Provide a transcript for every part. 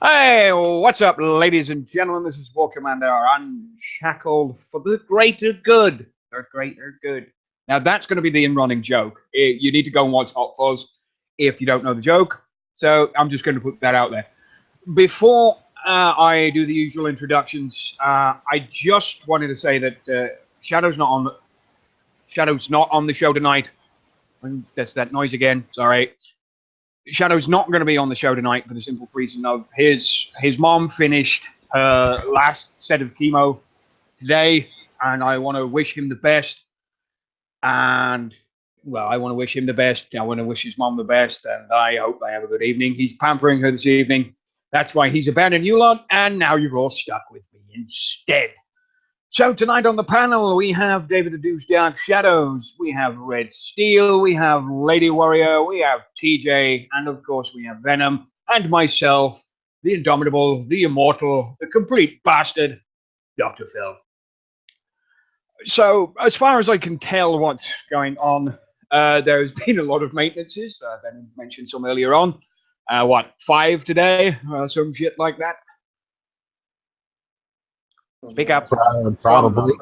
Hey, what's up, ladies and gentlemen? This is War Commander Unshackled for the greater good. The greater good. Now, that's going to be the in-running joke. You need to go and watch Hot Fuzz if you don't know the joke. So I'm just going to put that out there. Before I do the usual introductions, I just wanted to say that Shadow's not on the show tonight. And that's that noise again. Sorry. Shadow's not going to be on the show tonight for the simple reason of his mom finished her last set of chemo today, and I want to wish him the best. And well, I want to wish him the best. I want to wish his mom the best, and I hope they have a good evening. He's pampering her this evening. That's why he's abandoned you lot, and now you're all stuck with me instead. So tonight on the panel, we have David the Deuce Dark Shadows, we have Red Steel, we have Lady Warrior, we have TJ, and of course we have Venom, and myself, the indomitable, the immortal, the complete bastard, Dr. Phil. So, as far as I can tell what's going on, there's been a lot of maintenances. Venom mentioned some earlier on. 5 today? Some shit like that. Speak up. Probably.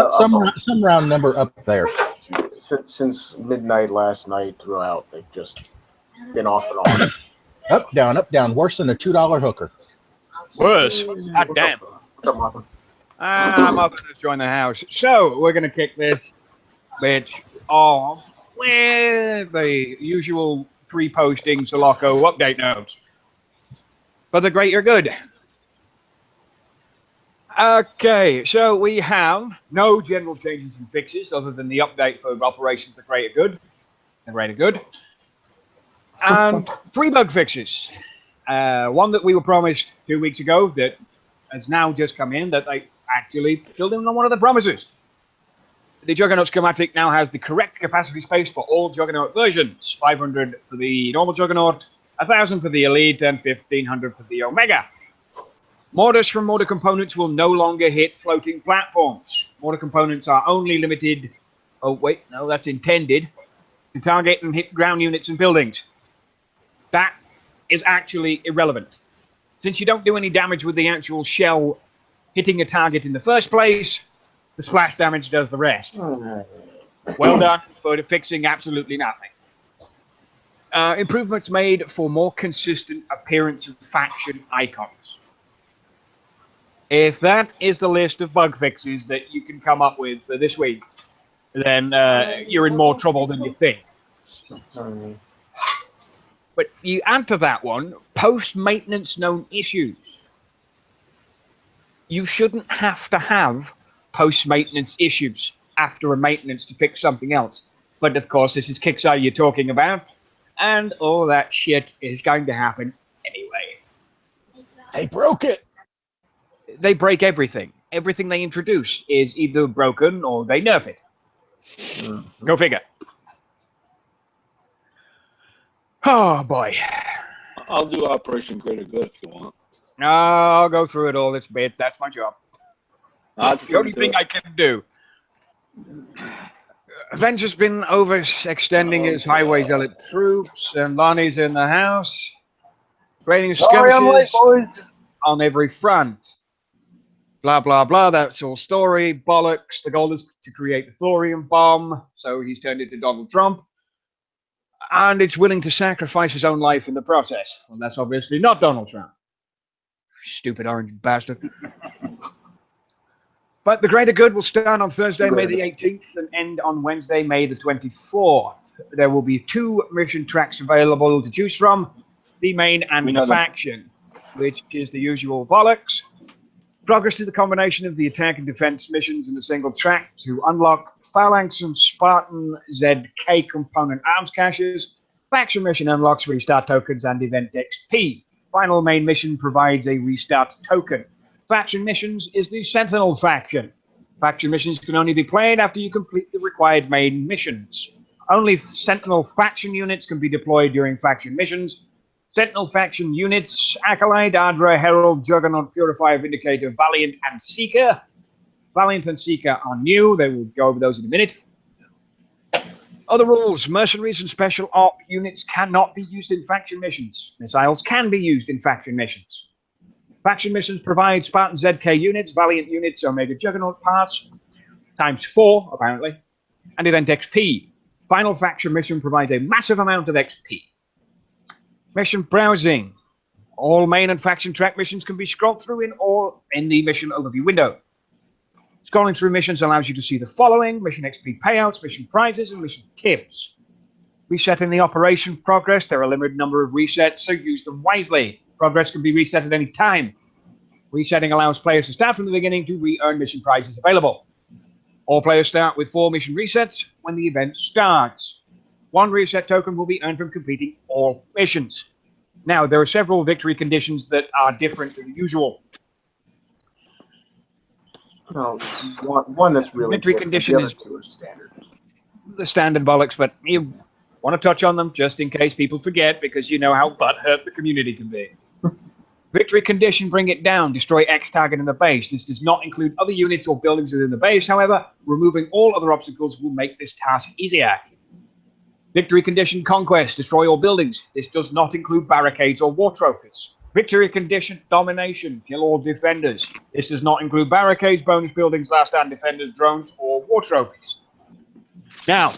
some round number up there. Since midnight last night throughout, they've just been off and on. Up, down. Worse than a $2 hooker. Worse? God damn. What's up, I'm up to join the house. So, we're going to kick this bitch off with the usual 3 postings, Soloco update notes. For the greater good. Okay, so we have no general changes and fixes other than the update for Operations the Greater Good. And 3 bug fixes. One that we were promised 2 weeks ago that has now just come in that they actually filled in on one of the promises. The Juggernaut schematic now has the correct capacity space for all Juggernaut versions. 500 for the normal Juggernaut, 1,000 for the Elite, and 1,500 for the Omega. Mortars from mortar components will no longer hit floating platforms. Mortar components are only limited, that's intended, to target and hit ground units and buildings. That is actually irrelevant. Since you don't do any damage with the actual shell hitting a target in the first place, the splash damage does the rest. Well done for fixing absolutely nothing. Improvements made for more consistent appearance of faction icons. If that is the list of bug fixes that you can come up with for this week, then you're in more trouble than you think. But you add to that one, post-maintenance known issues. You shouldn't have to have post-maintenance issues after a maintenance to fix something else. But of course, this is Kickstarter you're talking about, and all that shit is going to happen anyway. They broke it. They break everything. Everything they introduce is either broken or they nerf it. Go figure. Oh, boy. I'll do Operation Greater Good if you want. I'll go through it all this bit. That's my job. That's the only thing I can do. Avengers been overextending his highway zealot troops, and Lonnie's in the house. Creating skirmishes on every front. Blah, blah, blah, that's all story, bollocks. The goal is to create the thorium bomb, so he's turned into Donald Trump. And it's willing to sacrifice his own life in the process. Well, that's obviously not Donald Trump. Stupid orange bastard. But the greater good will start on Thursday, May the 18th, and end on Wednesday, May the 24th. There will be 2 mission tracks available to choose from, the main and the faction, which is the usual bollocks. Progress through the combination of the attack and defense missions in a single track to unlock Phalanx and Spartan ZK component arms caches. Faction mission unlocks restart tokens and event XP. Final main mission provides a restart token. Faction missions is the Sentinel faction. Faction missions can only be played after you complete the required main missions. Only Sentinel faction units can be deployed during faction missions. Sentinel faction units, Acolyte, Adra, Herald, Juggernaut, Purifier, Vindicator, Valiant, and Seeker. Valiant and Seeker are new. They will go over those in a minute. Other rules. Mercenaries and special op units cannot be used in faction missions. Missiles can be used in faction missions. Faction missions provide Spartan ZK units, Valiant units, Omega Juggernaut parts, ×4, apparently, and event XP. Final faction mission provides a massive amount of XP. Mission browsing. All main and faction track missions can be scrolled through in the mission overview window. Scrolling through missions allows you to see the following: mission XP payouts, mission prizes, and mission tips. Resetting the operation progress. There are a limited number of resets, so use them wisely. Progress can be reset at any time. Resetting allows players to start from the beginning to re-earn mission prizes available. All players start with 4 mission resets when the event starts. 1 reset token will be earned from completing all missions. Now, there are several victory conditions that are different to the usual. No, one that's really victory different. condition is standard. The standard bollocks, but you want to touch on them just in case people forget, because you know how butthurt the community can be. Victory condition, bring it down. Destroy X target in the base. This does not include other units or buildings within the base. However, removing all other obstacles will make this task easier. Victory condition, conquest. Destroy all buildings. This does not include barricades or war trophies. Victory condition, domination. Kill all defenders. This does not include barricades, bonus buildings, last stand defenders, drones, or war trophies. Now,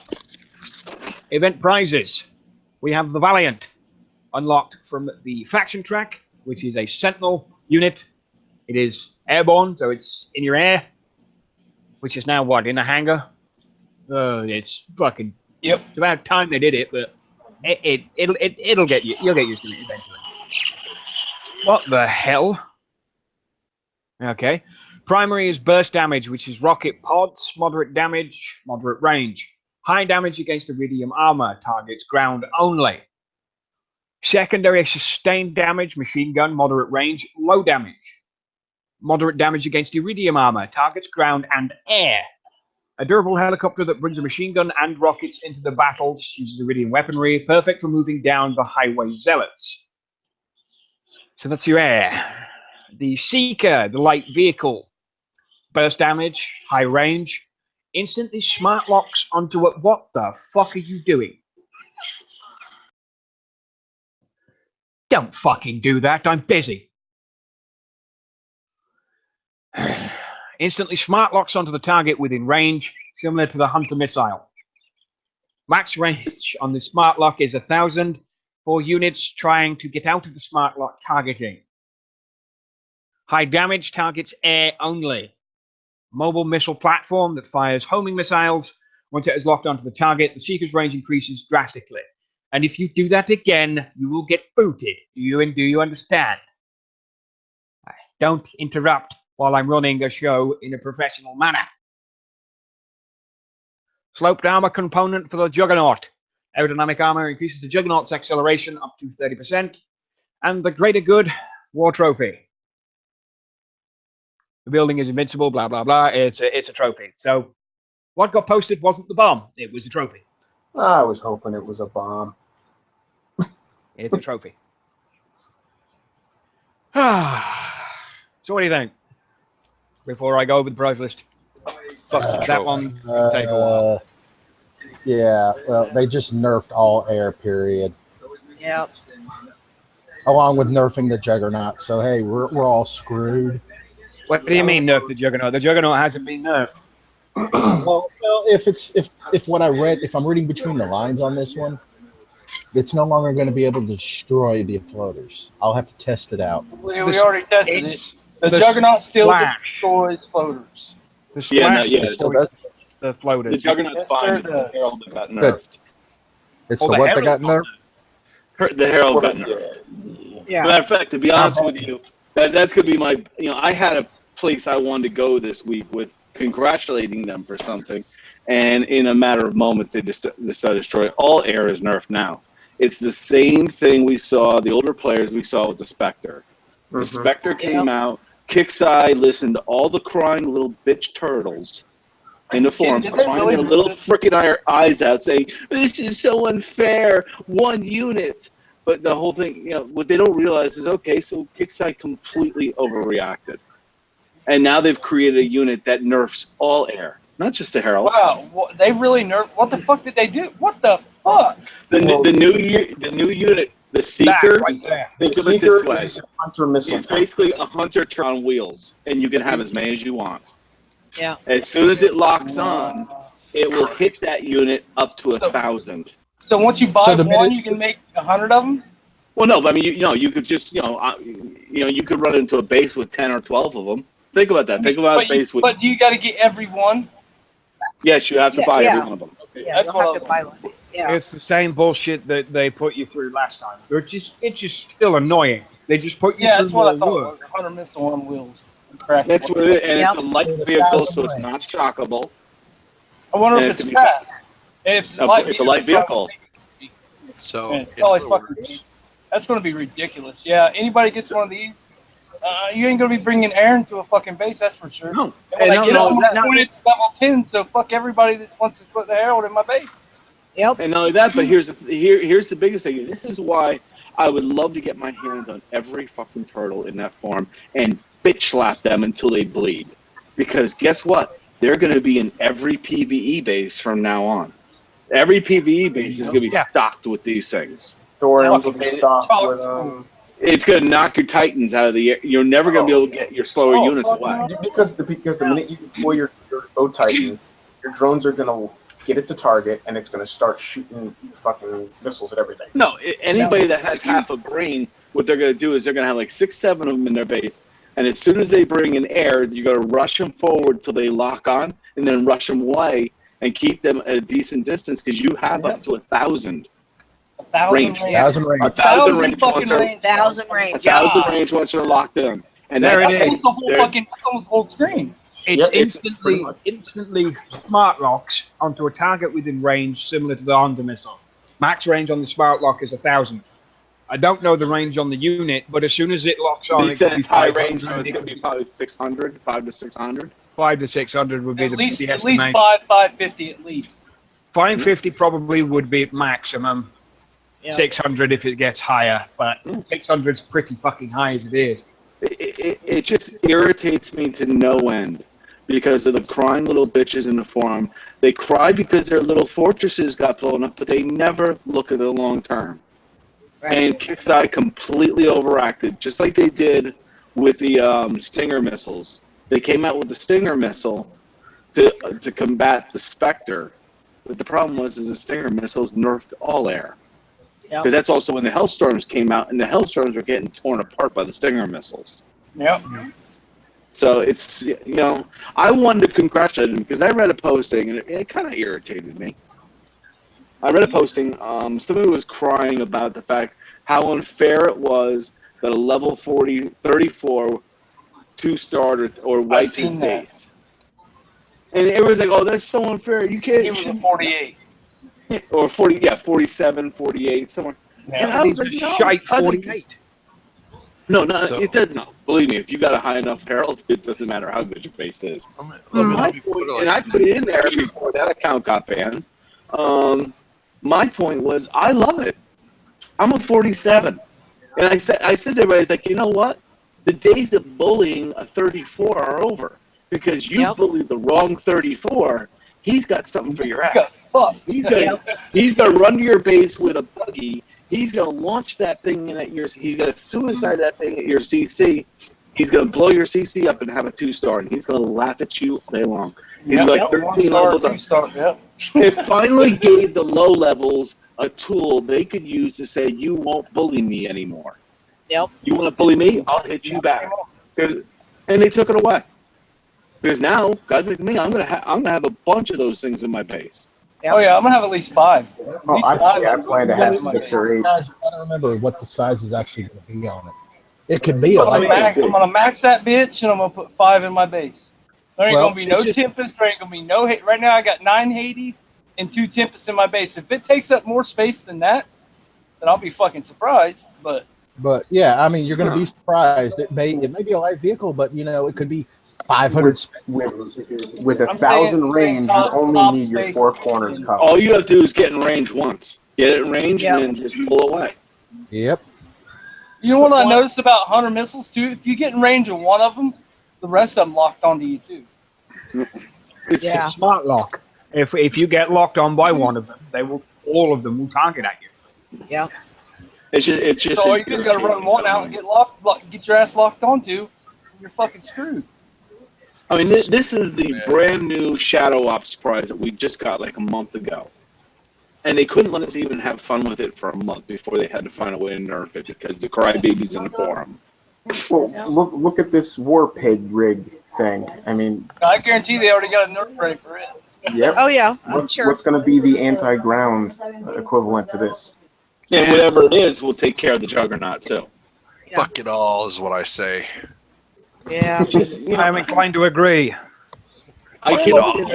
event prizes. We have the Valiant, unlocked from the faction track, which is a Sentinel unit. It is airborne, so it's in your air, which is now what, in a hangar? It's fucking. Yep. It's about time they did it, but it'll get you. You'll get used to it eventually. What the hell? Okay. Primary is burst damage, which is rocket pods, moderate damage, moderate range. High damage against iridium armor, targets ground only. Secondary is sustained damage, machine gun, moderate range, low damage. Moderate damage against iridium armor, targets ground and air. A durable helicopter that brings a machine gun and rockets into the battles, uses iridium weaponry, perfect for moving down the highway zealots. So that's your air. The Seeker, the light vehicle. Burst damage, high range. Instantly smart locks onto it. What the fuck are you doing? Don't fucking do that. I'm busy. Instantly smart locks onto the target within range, similar to the Hunter missile. Max range on the smart lock is 1,000 for units trying to get out of the smart lock targeting. High damage targets air only. Mobile missile platform that fires homing missiles. Once it is locked onto the target, the Seeker's range increases drastically. And if you do that again, you will get booted. Do you understand? Don't interrupt while I'm running a show in a professional manner. Sloped armor component for the Juggernaut. Aerodynamic armor increases the Juggernaut's acceleration up to 30%. And the Greater Good War Trophy. The building is invincible, blah, blah, blah. It's a trophy. So what got posted wasn't the bomb. It was a trophy. I was hoping it was a bomb. It's a trophy. So what do you think? Before I go over the prize list. That one can take a while. Yeah, well, they just nerfed all air, period. Yep. Along with nerfing the Juggernaut. So, hey, we're all screwed. What do you mean nerf the Juggernaut? The Juggernaut hasn't been nerfed. Well, if what I read, if I'm reading between the lines on this one, it's no longer going to be able to destroy the floaters. I'll have to test it out. We already tested it. The Juggernaut still destroys floaters. The Splash it still does. The floaters. The Juggernaut's Yes, fine. sir, It's the Herald that got nerfed. Good. It's Oh, the the what that got Herald. nerfed? The Herald got nerfed. Yeah. Matter of fact, to be honest with you, that's going to be my, I had a place I wanted to go this week with congratulating them for something, and in a matter of moments, they just decided to destroy. All air is nerfed now. It's the same thing we saw, the older players we saw with the Spectre. The Spectre came out, Kixeye listened to all the crying little bitch turtles in the forums, crying their little freaking eyes out, saying, "This is so unfair, one unit." But the whole thing, what they don't realize is, okay, so Kixeye completely overreacted. And now they've created a unit that nerfs all air. not just the Herald. Wow, they really nerfed. What the fuck did they do? What the fuck? The new unit, the Seeker. Right there. Think The of it Seeker this way: is a hunter missile it's tank. basically a hunter on wheels, and you can have as many as you want. Yeah. As soon as it locks on, it will hit that unit up to 1,000. So once you buy So the one, minute- you can make 100 of them. Well, no, but I mean, you could just, you could run into a base with 10 or 12 of them. Think about that. Think about a base with. But do you got to get every one? Yes, you have to Yeah, buy yeah. every one of them. Yeah, That's you'll have what to I buy one. Yeah. It's the same bullshit that they put you through last time. It's just still annoying. They just put you Yeah, through that's what I more thought. It work. was a hunter missile on wheels. That's what it is, and Yep. it's a light With a vehicle, 1,000 so it's range. not shockable. I wonder And if it's it's gonna be fast. If it's No, light it's a light vehicle. So, Man, in probably other fucking- words, That's going to be ridiculous. Yeah, anybody gets one of these, you ain't going to be bringing Aaron to a fucking base, that's for sure. No, And when and I no, get no, up, I'm that- pointed to level 10, so fuck everybody that wants to put the Herald in my base. Yep. And not only that, but here's the biggest thing. This is why I would love to get my hands on every fucking turtle in that form and bitch slap them until they bleed. Because guess what? They're going to be in every PvE base from now on. Every PvE base is going to be Yeah. stocked with these things. Thoriums will be Fucking stocked chalk. with It's going to knock your Titans out of the air. You're never going to be able to get your slower Oh, units fuck away. no. because the minute you deploy your O Titan, your drones are gonna get it to target, and it's gonna start shooting fucking missiles at everything. No, anybody that has half a brain, what they're going to do is they're going to have like 6, 7 of them in their base. And as soon as they bring in air, you're going to rush them forward till they lock on, and then rush them away and keep them at a decent distance because you have up to 1,000. 1,000 Range. range. 1,000 range. 1,000 range fucking once they're range. 1,000 range. Yeah. 1,000 range once they're locked in. And There that's it That's is. almost the whole They're- fucking, that's almost whole screen. It's Yep, it's pretty instantly smart locks onto a target within range similar to the Honda missile. Max range on the smart lock is 1,000. I don't know the range on the unit, but as soon as it locks on, He it said could be it's high 500, range, so it's going to be probably 600, 5 to 600. 5 to 600 would be At the least estimation. 550 at least. 550 probably would be at maximum. Yeah. 600 if it gets higher, but 600 is pretty fucking high as it is. It just irritates me to no end because of the crying little bitches in the forum. They cry because their little fortresses got blown up, but they never look at the long term. Right. And Kixeye completely overacted, just like they did with the Stinger missiles. They came out with the Stinger missile to combat the Spectre, but the problem was the Stinger missiles nerfed all air. Yep. Because that's also when the Hellstorms came out, and the Hellstorms were getting torn apart by the Stinger missiles. Yep. So it's, I wanted to congratulate him because I read a posting, and it kind of irritated me. I read a posting, somebody was crying about the fact how unfair it was that a level 34 2-star or white seen that. base. And it was like, oh, that's so unfair. You can't. He was a 48. Or 40, yeah, 47, 48, somewhere. And I was It's like, a no, shite it doesn't. 48. No, So- it doesn't. No, believe me, if you got a high enough Herald, it doesn't matter how good your base is. let me put it like And I put it in there before that account got banned. My point was, I love it. I'm a 47, and I said to everybody, I was like, you know what? The days of bullying a 34 are over because you Yep. bullied the wrong 34. He's got something for your You got ass. fucked. He's gonna run to your base with a buggy. He's gonna launch that thing in at your. He's gonna suicide that thing at your CC. He's gonna blow your CC up and have a 2-star, and he's gonna laugh at you all day long. He's Yep. like Yep. 13 1 star, levels up. 2 star. Yep. It finally gave the low levels a tool they could use to say, you won't bully me anymore. Yep. You want to bully me? I'll hit you back. And they took it away. Because now, guys like me, I'm gonna have a bunch of those things in my base. Yep. Oh yeah, I'm gonna have at least 5. At Oh, least I 5. plan to have 6 or 8. Guys, you gotta remember what the size is actually going to be on it. It could be a I'm light. gonna max that bitch, and I'm gonna put 5 in my base. There ain't Well, gonna be no Tempest. There ain't gonna be no hate. Right now, I got 9 Hades and 2 Tempests in my base. If it takes up more space than that, then I'll be fucking surprised. But yeah, I mean, you're going to be surprised. It may be a light vehicle, but it could be 500. With a I'm 1,000 saying range, top- you only top need your space. 4 corners covered. All you have to do is get in range once. Get it in range Yep. and then just pull away. Yep. You know what I One- noticed about hunter missiles too? If you get in range of one of them, the rest of them locked onto you too. It's Yeah. Smart lock. If you get locked on by one of them, all of them will target at you. Yeah. it's just So you just got to run one out and get your ass locked onto. You're fucking screwed. I mean, this is the brand new Shadow Ops prize that we just got like a month ago. And they couldn't let us even have fun with it for a month before they had to find a way to nerf it because the crybabies in the forum. Well, look at this war pig rig thing. I mean, I guarantee they already got a nerf ready for it. yep. Oh yeah, I'm sure. What's going to be the anti-ground equivalent to this? And whatever it is, we'll take care of the Juggernaut too. Yeah. Fuck it all is what I say. Yeah. Just, I'm inclined to agree. I Fuck it can't all. get the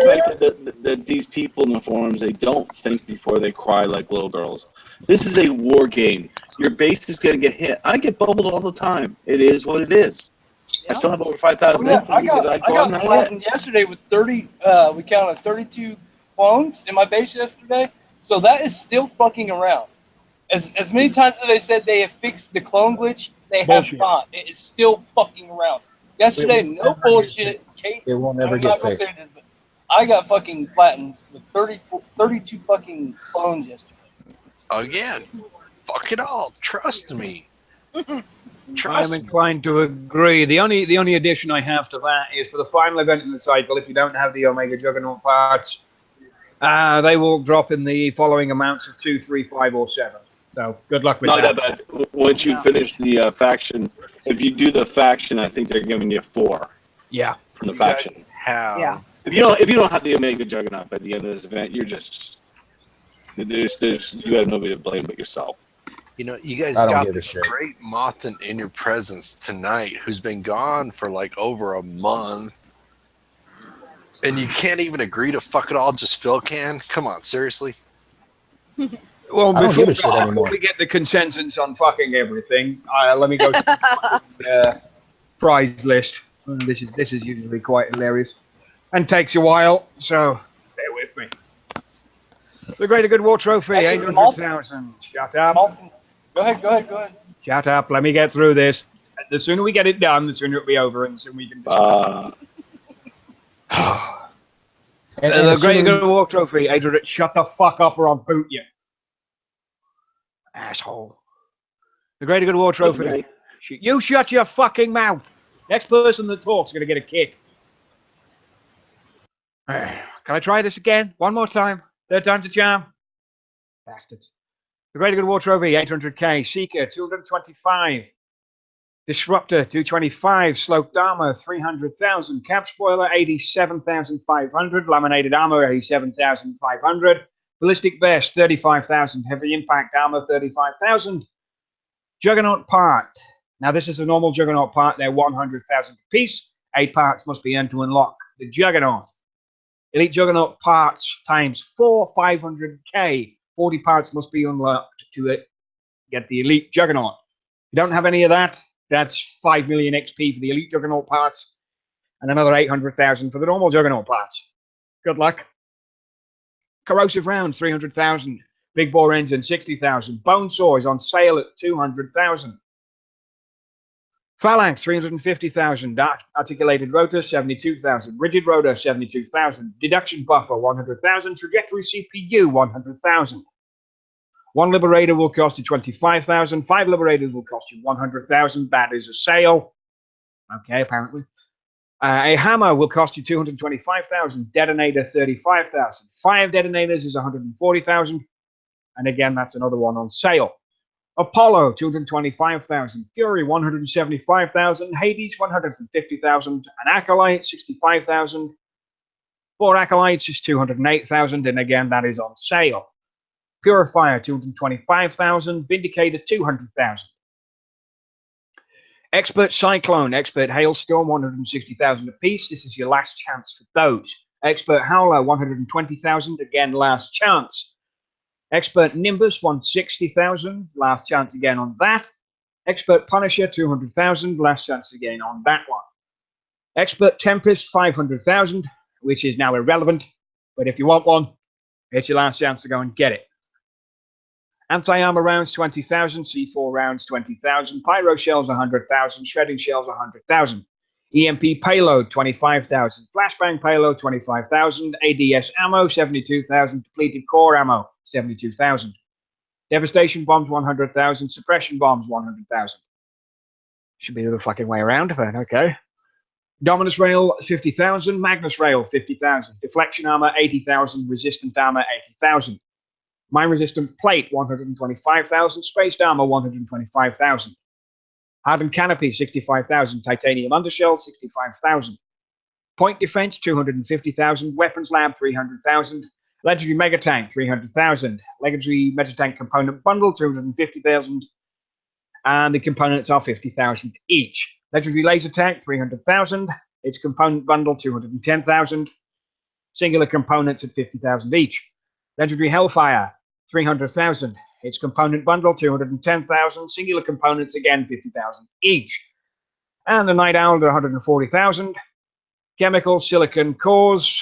fact that these people in the forums, they don't think before they cry like little girls. This is a war game. Your base is going to get hit. I get bubbled all the time. It is what it is. I still have over 5,000 Yeah, infantry because I I got flattened yesterday with 30. We counted 32 clones in my base yesterday. So that is still fucking around. As many times as they said they have fixed the clone glitch, they Bullshit. have not. It is still fucking around. Yesterday, It will no never get bullshit. Case, It will never I'm get not gonna fixed. say this, but I got fucking flattened with 32 fucking clones yesterday. Again, fuck it all. Trust me. I'm Trust me. inclined to agree. The only addition I have to that is for the final event in the cycle, if you don't have the Omega Juggernaut parts, they will drop in the following amounts of 2, 3, 5, or 7. So good luck with Not that. that bad. Once you finish the faction, if you do the faction, I think they're giving you 4 Yeah. from the You guys faction. have Yeah. If you don't have the Omega Juggernaut by the end of this event, you're just you have nobody to blame but yourself. You know, you guys I don't got give a this shit. great Mothan in your presence tonight who's been gone for like over a month. And you can't even agree to fuck it all, just Phil can? Come on, seriously? Well, I don't give a before shit anymore. we get the consensus on fucking everything, let me go to the prize list. This is usually quite hilarious and takes a while, so bear with me. The Greater Good War Trophy, Hey, 800,000. Shut up. Go ahead. Shut up. Let me get through this. The sooner we get it done, the sooner it'll be over, and the sooner we can. And The as soon Greater as Good War Trophy, 800. Shut the fuck up, or I'll boot you, asshole. The Greater Good War Wasn't Trophy. me. You shut your fucking mouth. Next person that talks is gonna get a kick. Can I try this again? One more time. Third time's a charm. Bastards. The Greater Good War Trophy, 800k. Seeker, 225. Disruptor, 225. Sloped Armor, 300,000. Cap Spoiler, 87,500. Laminated Armor, 87,500. Ballistic Vest, 35,000. Heavy Impact Armor, 35,000. Juggernaut Part. Now, this is a normal Juggernaut part. They're 100,000 apiece. 8 parts must be earned to unlock the Juggernaut. Elite Juggernaut parts times 4, 500k. 40 parts must be unlocked to get the Elite Juggernaut. If you don't have any of that, that's 5 million XP for the Elite Juggernaut parts and another 800,000 for the normal Juggernaut parts. Good luck. Corrosive Rounds, 300,000. Big Bore Engine, 60,000. Bone Saw is on sale at 200,000. Phalanx, 350,000. Articulated Rotor, 72,000. Rigid Rotor, 72,000. Deduction Buffer, 100,000. Trajectory CPU, 100,000. 1 Liberator will cost you 25,000. 5 Liberators will cost you 100,000. That is a sale. Okay, apparently. A Hammer will cost you 225,000. Detonator, 35,000. 5 Detonators is 140,000. And again, that's another one on sale. Apollo, 225,000. Fury, 175,000. Hades, 150,000. An Acolyte, 65,000. 4 Acolytes is 208,000. And again, that is on sale. Purifier, 225,000. Vindicator, 200,000. Expert Cyclone, Expert Hailstorm, 160,000 apiece. This is your last chance for those. Expert Howler, 120,000. Again, last chance. Expert Nimbus, 160,000. Last chance again on that. Expert Punisher, 200,000. Last chance again on that one. Expert Tempest, 500,000, which is now irrelevant. But if you want one, it's your last chance to go and get it. Anti-armor rounds, 20,000. C4 rounds, 20,000. Pyro shells, 100,000. Shredding shells, 100,000. EMP payload 25,000, flashbang payload 25,000, ADS ammo 72,000, depleted core ammo 72,000, devastation bombs 100,000, suppression bombs 100,000. Should be the other fucking way around, but okay. Dominus rail 50,000, Magnus rail 50,000, deflection armor 80,000, resistant armor 80,000, mine resistant plate 125,000, spaced armor 125,000. Hardened canopy, 65,000. Titanium undershell, 65,000. Point defense, 250,000. Weapons lab, 300,000. Legendary mega tank, 300,000. Legendary mega tank component bundle, 250,000. And the components are 50,000 each. Legendary laser tank, 300,000. Its component bundle, 210,000. Singular components at 50,000 each. Legendary hellfire, 300,000. Its component bundle, 210,000. Singular components, again, 50,000 each. And the Night Owl, 140,000. Chemical silicon cores,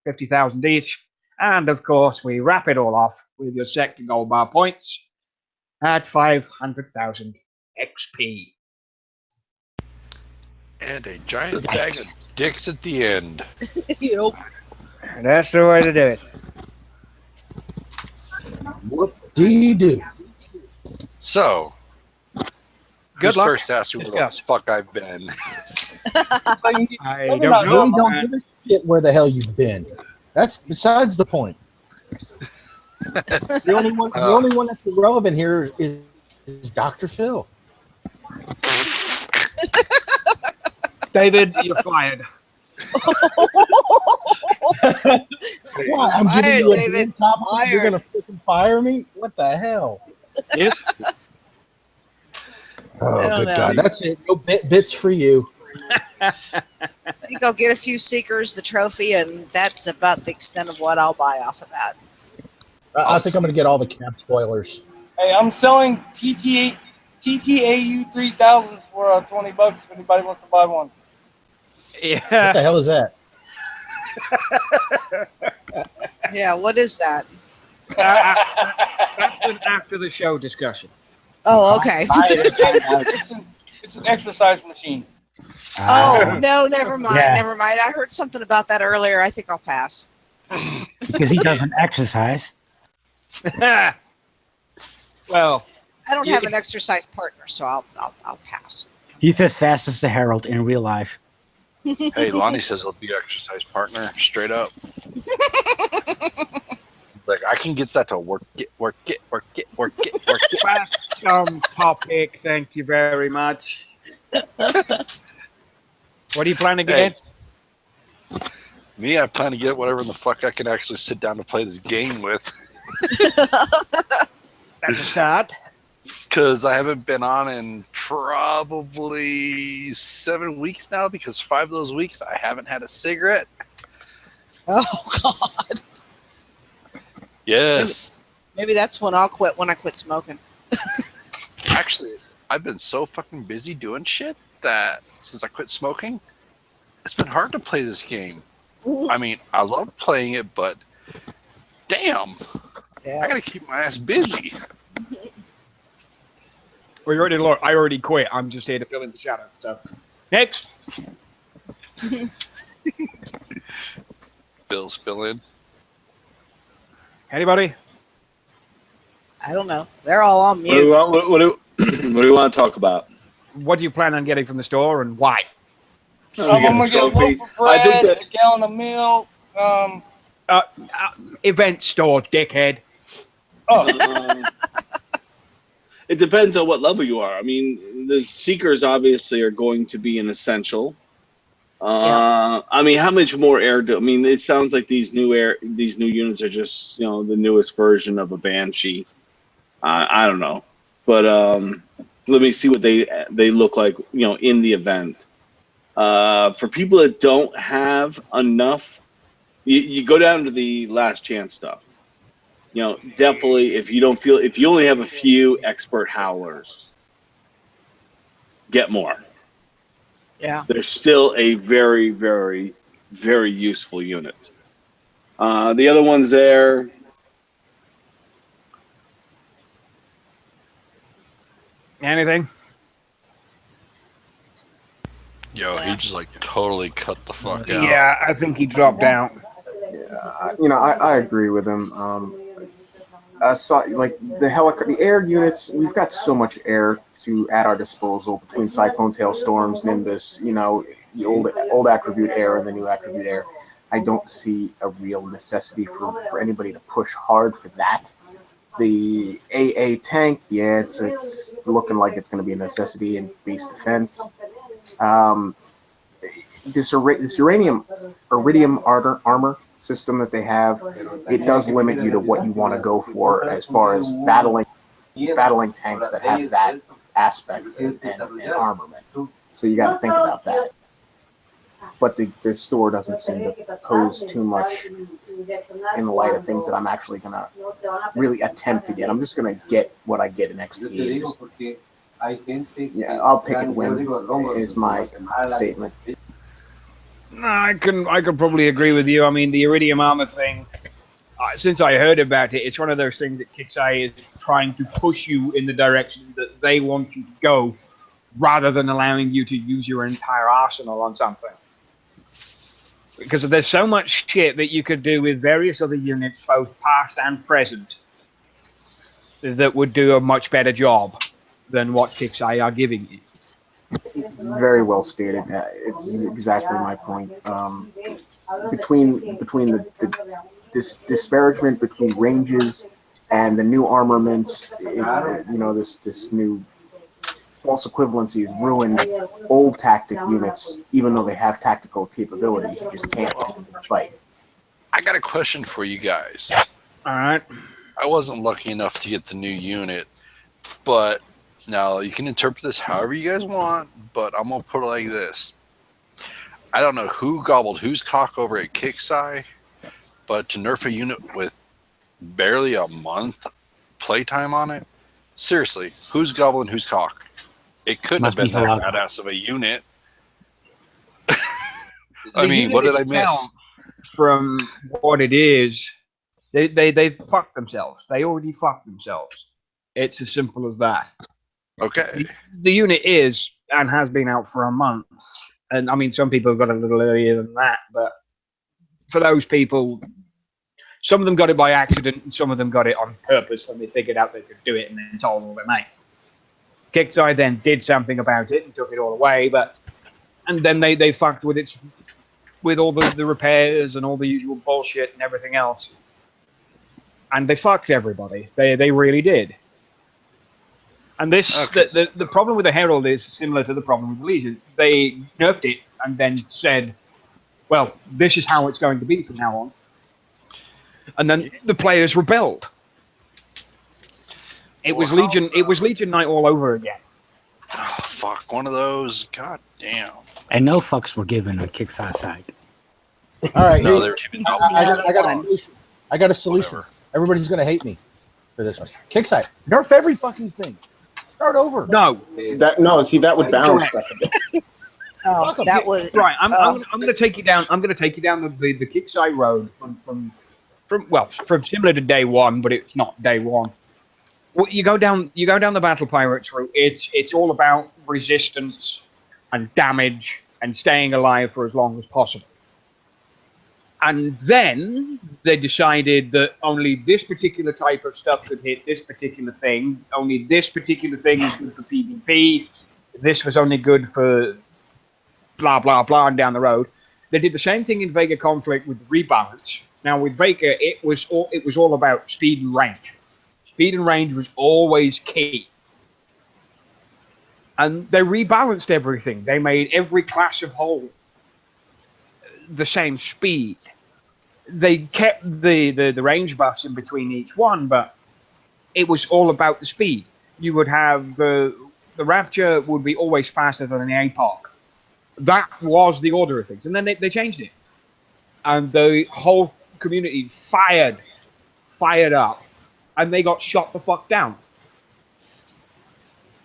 50,000 each. And, of course, we wrap it all off with your sector gold bar points at 500,000 XP. And a giant bag of dicks at the end. Yep. And that's the way to do it. What do you do? So, Good who's luck. first asked me where the Discuss. fuck I've been? I Maybe don't not know. Really don't give a shit where the hell you've been. That's besides the point. The only one that's relevant here is Dr. Phil. David, you're fired. What? I'm Fired, giving you a David. dream top. You're Fired. gonna freaking fire me? What the hell? Yes? Oh, I don't good know. God. That's it. No bits for you. I think I'll get a few seekers, the trophy, and that's about the extent of what I'll buy off of that. I think I'm going to get all the camp spoilers. Hey, I'm selling TTAU 3000s for $20 if anybody wants to buy one. What Yeah. the hell is that? Yeah, what is that? That's an after the show discussion. Oh, okay. It's an exercise machine. Oh, no, never mind. Yeah. Never mind. I heard something about that earlier. I think I'll pass. Because he doesn't exercise. Well, I don't have an exercise partner, so I'll pass. He's as fast as the Herald in real life. Hey, Lonnie says he'll be your exercise partner, straight up. Like, I can get that to work it. that's some topic. Thank you very much. What are you planning to Hey. get? Me, I plan to get whatever the fuck I can actually sit down to play this game with. That's a start. Because I haven't been on in probably 7 weeks now, because 5 of those weeks I haven't had a cigarette. Oh, God. Yes. Maybe that's when I'll quit, when I quit smoking. Actually, I've been so fucking busy doing shit that since I quit smoking, it's been hard to play this game. I mean, I love playing it, but damn, Yeah. I gotta keep my ass busy. Well, you already look. I already quit. I'm just here to fill in the shadow. So, next. Bill spill in. Anybody? I don't know. They're all on What do, we mute. want, what do we want to talk about? What do you plan on getting from the store and why? I'm get a gonna get a loaf trophy. of bread, I think that- a gallon of milk. Event store, dickhead. It depends on what level you are. I mean, the seekers obviously are going to be an essential. I mean, how much more air do? I mean, it sounds like these new units are just the newest version of a Banshee. I don't know, but let me see what they look like. In the event. For people that don't have enough, you go down to the last chance stuff. Definitely if you only have a few expert howlers, get more. Yeah. They're still a very, very, very useful unit. The other ones there. Anything? Yo, he just like totally cut the fuck out. Yeah, I think he dropped out. Yeah, I agree with him. Like the air units, we've got so much air at our disposal between cyclones, hailstorms, Nimbus. The old attribute air and the new attribute air. I don't see a real necessity for anybody to push hard for that. The AA tank, yeah, it's looking like it's going to be a necessity in base defense. This iridium armor system that they have, it does limit you to what you want to go for as far as battling tanks that have that aspect and armament. So you got to think about that. But the store doesn't seem to pose too much in the light of things that I'm actually going to really attempt to get. I'm just going to get what I get in XP. Yeah, I'll pick it win is my statement. No, I can probably agree with you. I mean, the iridium armor thing, since I heard about it, it's one of those things that Kixeye is trying to push you in the direction that they want you to go, rather than allowing you to use your entire arsenal on something. Because there's so much shit that you could do with various other units, both past and present, that would do a much better job than what Kixeye are giving you. Very well stated. It's exactly my point. Between this disparagement between ranges and the new armaments, this new false equivalency has ruined old tactic units. Even though they have tactical capabilities, you just can't fight. I got a question for you guys. All right. I wasn't lucky enough to get the new unit, but now you can interpret this however you guys want, but I'm going to put it like this. I don't know who gobbled whose cock over at Kixeye, but to nerf a unit with barely a month playtime on it, seriously, who's gobbling whose cock? It couldn't have been that badass of a unit. I mean, what did I miss? From what it is, they fucked themselves. They already fucked themselves. It's as simple as that. Okay. The unit is and has been out for a month. And I mean, some people have got a little earlier than that, but for those people, some of them got it by accident and some of them got it on purpose when they figured out they could do it and then told all their mates. Kixeye then did something about it and took it all away, and then they fucked with all the repairs and all the usual bullshit and everything else. And they fucked everybody. They really did. And this the problem with the Herald is similar to the problem with the Legion. They nerfed it and then said, well, this is how it's going to be from now on. And then the players rebelled. It was Legion Night all over again. Oh, fuck, one of those. God damn. And no fucks were given on Kixeye side. All right, No, they were keeping I got a solution. Whatever. Everybody's gonna hate me for this one. Kixeye, nerf every fucking thing. Start over. No. That would balance stuff a bit. Oh, that would Right, I'm going to take you down. I'm going to take you down the Kixeye road from similar to day one, but it's not day one. Well, you go down the Battle Pirates route. It's all about resistance and damage and staying alive for as long as possible. And then they decided that only this particular type of stuff could hit this particular thing. Only this particular thing is good for PvP. This was only good for blah, blah, blah, and down the road. They did the same thing in Vega Conflict with Rebalance. Now, with Vega, it was all about speed and range. Speed and range was always key. And they rebalanced everything. They made every class of hull the same speed. They kept the range buffs in between each one, but it was all about the speed. You would have the Rapture would be always faster than the APOC. That was the order of things. And then they changed it. And the whole community fired up, and they got shot the fuck down.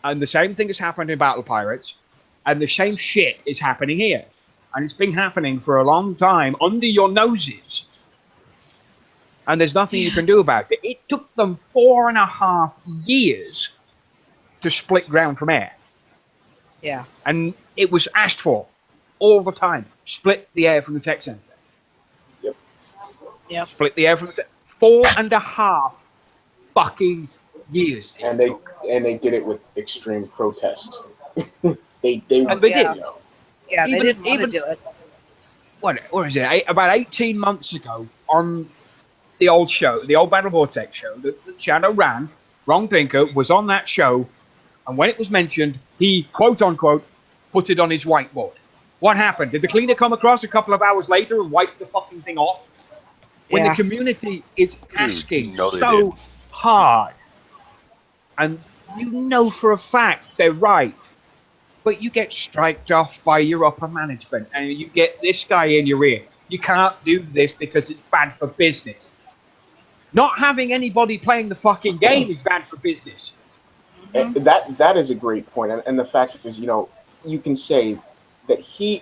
And the same thing has happened in Battle Pirates, and the same shit is happening here. And it's been happening for a long time under your noses. And there's nothing you can do about it. It took them 4.5 years to split ground from air. Yeah. And it was asked for. all the time. Split the air from the tech center. Yep. Split the air from the 4.5 fucking years. And they did it with extreme protest. they And they Yeah. did. Yeah, they Even- didn't want to even- do it. What is it? About 18 months ago on the old show, the old Battle Vortex show, that Shadow ran, Wrong Thinker was on that show, and when it was mentioned, he, quote unquote, put it on his whiteboard. What happened? Did the cleaner come across a couple of hours later and wipe the fucking thing off? When Yeah. the community is asking no, they so didn't. hard, and you know for a fact they're right, but you get striked off by your upper management, and you get this guy in your ear. You can't do this because it's bad for business. Not having anybody playing the fucking game is bad for business. And that is a great point, and the fact is, you can say that he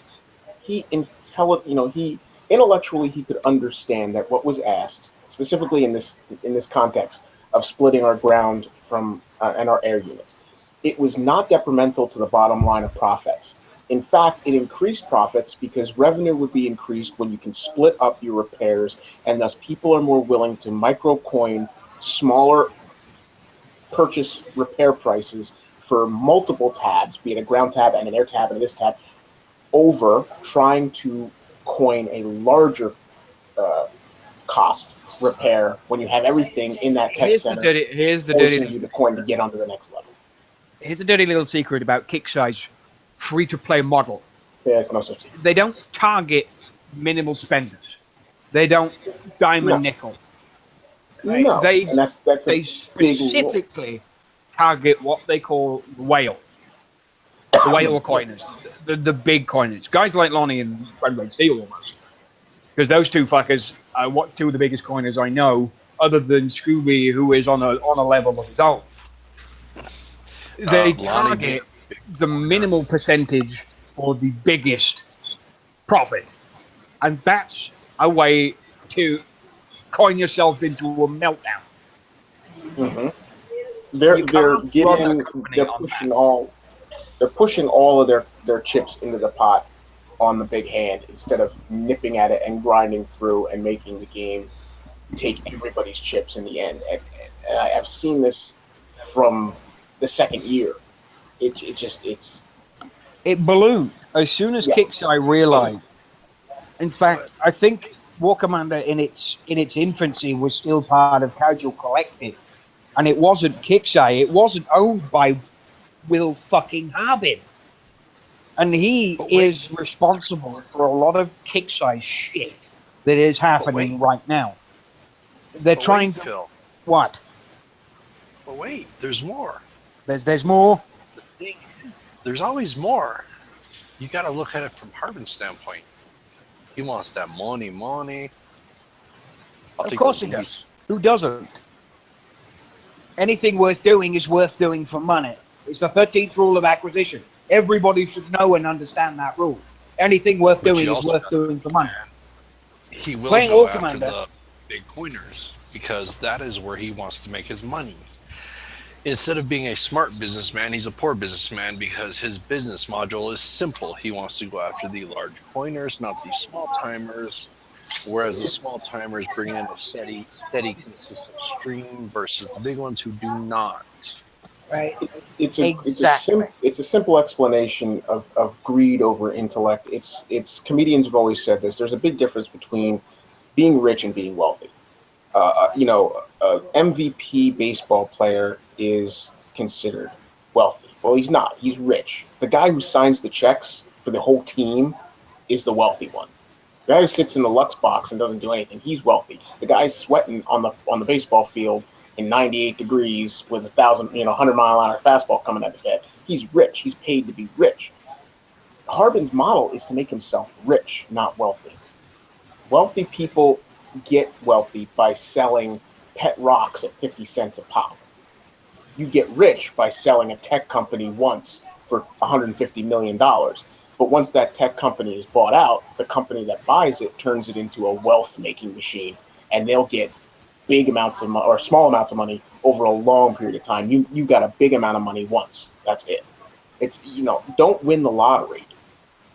intellectually he could understand that what was asked, specifically in this context of splitting our ground from and our air units, it was not detrimental to the bottom line of profits. In fact, it increased profits because revenue would be increased when you can split up your repairs, and thus people are more willing to microcoin smaller purchase repair prices for multiple tabs, be it a ground tab and an air tab and this tab, over trying to coin a larger cost repair when you have everything in that tech center. Here's the forcing dirty you to coin to get onto the next level. Here's a dirty little secret about Kicksai's free-to-play model. There's no such thing. They don't target minimal spenders. They don't diamond nickel. Right? No, They and that's they a big rule. specifically target what they call the whale coiners, the big coiners, guys like Lonnie and Red Steel almost, because those two fuckers are two of the biggest coiners I know, other than Scooby, who is on a level of his own. They Lonnie target the minimal percentage for the biggest profit, and that's a way to coin yourself into a meltdown. Mm-hmm. They're You can't run a getting company they're on pushing all of their chips into the pot on the big hand instead of nipping at it and grinding through and making the game take everybody's chips in the end. And I've seen this from the second year. It ballooned as soon as Yeah. Kicksai realized. In fact, I think War Commander in its infancy was still part of Casual Collective, and it wasn't Kicksai. It wasn't owned by Will fucking Harbin, and he is responsible for a lot of Kicksai shit that is happening right now. They're trying to Phil. what? But wait, there's more. There's more. The thing is, there's always more. You got to look at it from Harbin's standpoint. He wants that money. Of course he does. Who doesn't? Anything worth doing is worth doing for money. It's the 13th rule of acquisition. Everybody should know and understand that rule. Anything worth But doing you is also worth gotta doing for money. He will Playing go War after Commander. the big coiners because that is where he wants to make his money. Instead of being a smart businessman, he's a poor businessman because his business module is simple. He wants to go after the large coiners, not the small timers. Whereas the small timers bring in a steady, consistent stream versus the big ones who do not. Right. It's Exactly. a simple explanation of greed over intellect. It's comedians have always said this. There's a big difference between being rich and being wealthy. MVP baseball player is considered wealthy. Well, he's not. He's rich. The guy who signs the checks for the whole team is the wealthy one. The guy who sits in the Lux box and doesn't do anything, he's wealthy. The guy sweating on the baseball field in 98 degrees with 100-mile-an-hour fastball coming at his head, he's rich. He's paid to be rich. Harbin's model is to make himself rich, not wealthy. Wealthy people get wealthy by selling pet rocks at 50 cents a pop. You get rich by selling a tech company once for $150 million. But once that tech company is bought out, the company that buys it turns it into a wealth-making machine, and they'll get big amounts of money or small amounts of money over a long period of time. You got a big amount of money once. That's it. It's don't win the lottery.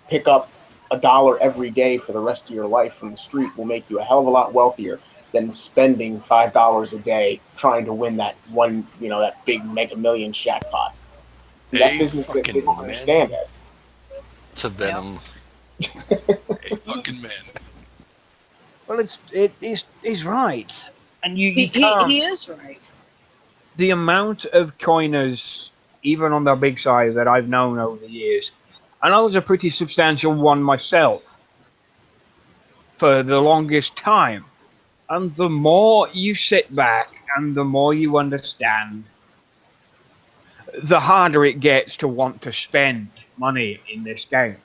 Pick up $1 every day for the rest of your life from the street will make you a hell of a lot wealthier than spending $5 a day trying to win that one, that big Mega Millions jackpot. That business that they don't understand that. To Venom. A fucking man. Well, he's right, and He can't. he is right. The amount of coiners, even on the big size that I've known over the years, and I was a pretty substantial one myself for the longest time. And the more you sit back and the more you understand, the harder it gets to want to spend money in this game.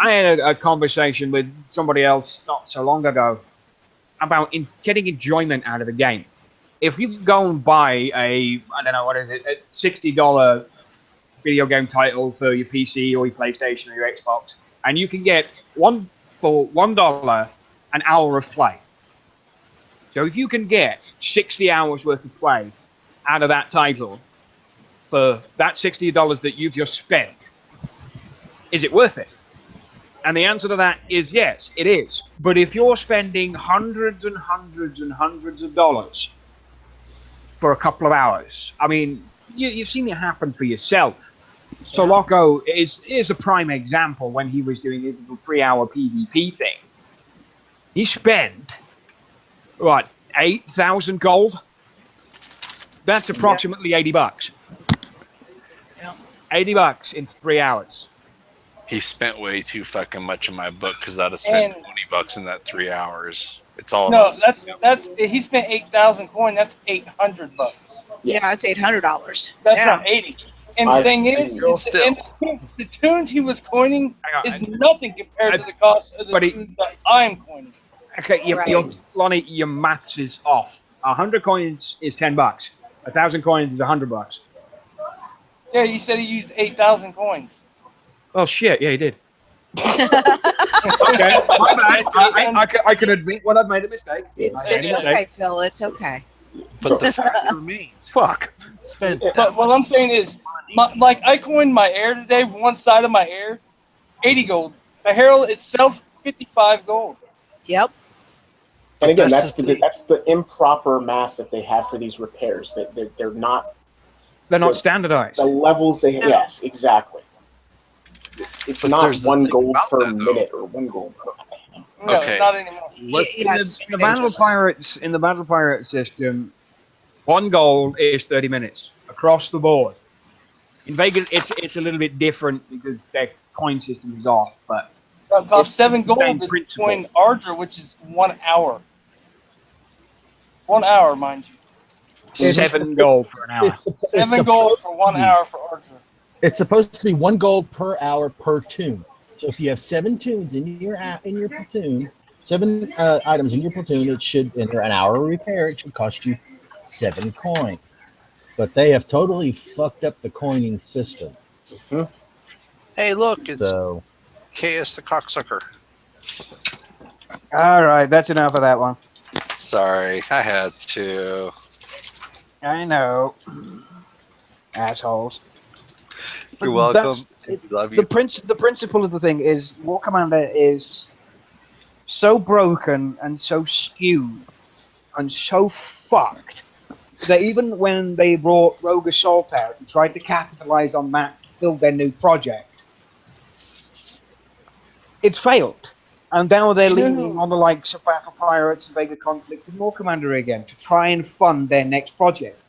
I had a conversation with somebody else not so long ago about getting enjoyment out of a game. If you go and buy a $60 video game title for your PC or your PlayStation or your Xbox, and you can get for $1 an hour of play. So if you can get 60 hours worth of play out of that title for that $60 that you've just spent, is it worth it? And the answer to that is yes, it is. But if you're spending hundreds and hundreds and hundreds of dollars for a couple of hours, I mean, you've seen it happen for yourself. Soloco is a prime example when he was doing his little 3-hour PvP thing. He spent, 8,000 gold? That's approximately $80. Yeah. $80 in 3 hours. He spent way too fucking much in my book because I'd have spent $20 in that 3 hours. It's all No, about that's he spent 8,000 coin. That's $800. Yeah, that's $800. That's not 80. And the thing is, still. the tunes he was coining is nothing compared to the cost of the tunes that I'm coining. Okay, Lonnie, your maths is off. 100 coins is $10. 1,000 coins is $100. Yeah, you said he used 8,000 coins. Oh shit! Yeah, he did. Okay, my bad. I can admit when I've made a mistake. It's okay, Phil. It's okay. But the fact remains. Fuck. But what I'm saying is, I coined my air today. One side of my air, 80 gold. The herald itself, 55 gold. Yep. And again, that's the improper math that they have for these repairs. That they're not standardized. The levels they have. Yes, exactly. It's not 1 gold per minute or 1 gold per minute. No, not anymore. In the Battle Pirate system, 1 gold is 30 minutes across the board. In Vegas, it's a little bit different because their coin system is off, but it costs 7 gold to coin Ardra, which is 1 hour. 1 hour, mind you. 7 gold for an hour. 7 gold for 1 hour for Ardra. It's supposed to be 1 gold per hour per tune. So if you have 7 tunes in your platoon, 7 items in your platoon, it should, in an hour repair, it should cost you 7 coin. But they have totally fucked up the coining system. Mm-hmm. Hey, look, it's KS the cocksucker. All right, that's enough of that one. Sorry, I had to. I know, assholes. You're welcome. Love you. The principle of the thing is War Commander is so broken and so skewed and so fucked that even when they brought Rogue Assault out and tried to capitalize on that to build their new project, it failed. And now they're leaning on the likes of Battle Pirates and Vega Conflict and War Commander again to try and fund their next project.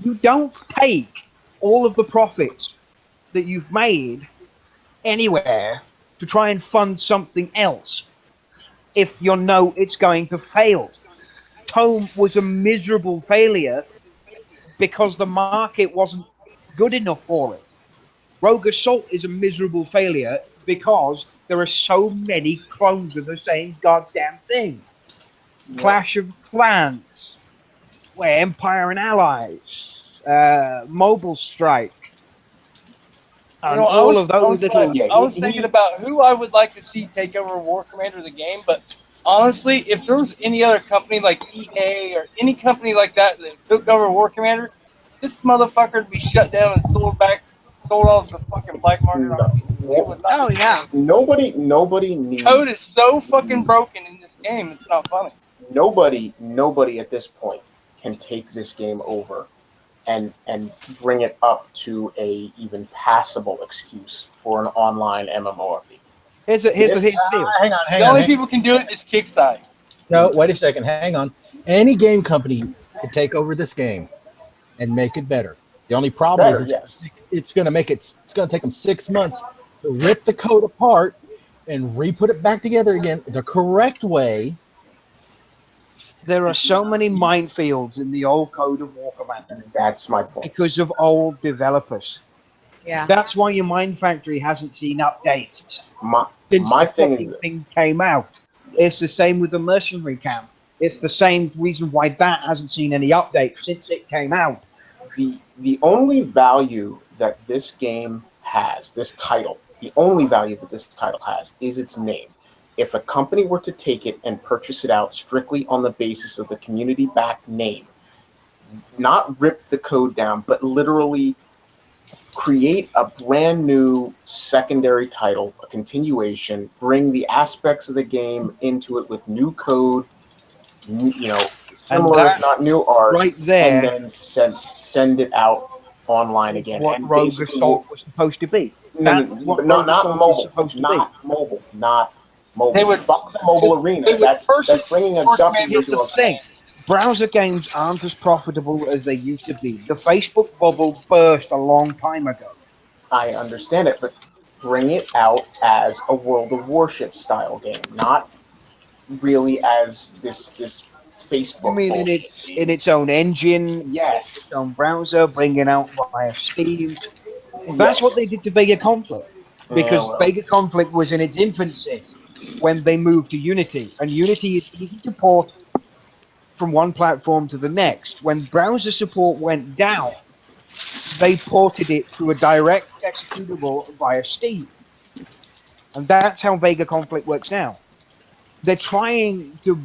You don't take all of the profits that you've made anywhere to try and fund something else if you know it's going to fail. Tome was a miserable failure because the market wasn't good enough for it. Rogue Assault is a miserable failure because there are so many clones of the same goddamn thing. Yep. Clash of Clans, where Empire and Allies, Mobile Strike, and all of those little... I was thinking about who I would like to see take over War Commander of the game, but honestly, if there was any other company like EA or any company like that that took over War Commander, this motherfucker would be shut down and sold sold off the fucking black market. It would not Oh, be yeah. Nobody needs. Code is so fucking broken in this game. It's not funny. Nobody at this point can take this game over and bring it up to a even passable excuse for an online MMORPG. Here's the deal. Hang on, The hang on. only people can do it is Kickstarter. No, wait a second. Hang on. Any game company can take over this game and make it better. The only problem is it's going to take them 6 months to rip the code apart and re-put it back together again the correct way. There are so many minefields in the old code of War Commander That's my point. because of old developers. Yeah. That's why your Mine Factory hasn't seen updates My since my the thing fucking is thing came out. It's the same with the Mercenary Camp. It's the same reason why that hasn't seen any updates since it came out. the only value that this game has, this title, the only value that this title has is its name. If a company were to take it and purchase it out strictly on the basis of the community-backed name, not rip the code down, but literally create a brand new secondary title, a continuation, bring the aspects of the game into it with new code, similar, that if not new art, right there, and then send it out online again. what And Rogue basically- Assault was supposed to be. No, That's what Rogue not Assault is mobile, supposed to not mobile, not mobile. They would fuck the mobile just- arena. they would That's purchase bringing a Force dumpy Command. Here's into the a thing. Browser games aren't as profitable as they used to be. The Facebook bubble burst a long time ago. I understand it, but bring it out as a World of Warships style game, not really as this Facebook. I mean, bullshit. in its own engine, Yes. its own browser, bringing out via Steam. That's Yes. what they did to Vega Conflict, because Yeah, well. Vega Conflict was in its infancy when they moved to Unity, and Unity is easy to port from one platform to the next. When browser support went down, they ported it to a direct executable via Steam, and that's how Vega Conflict works now. They're trying to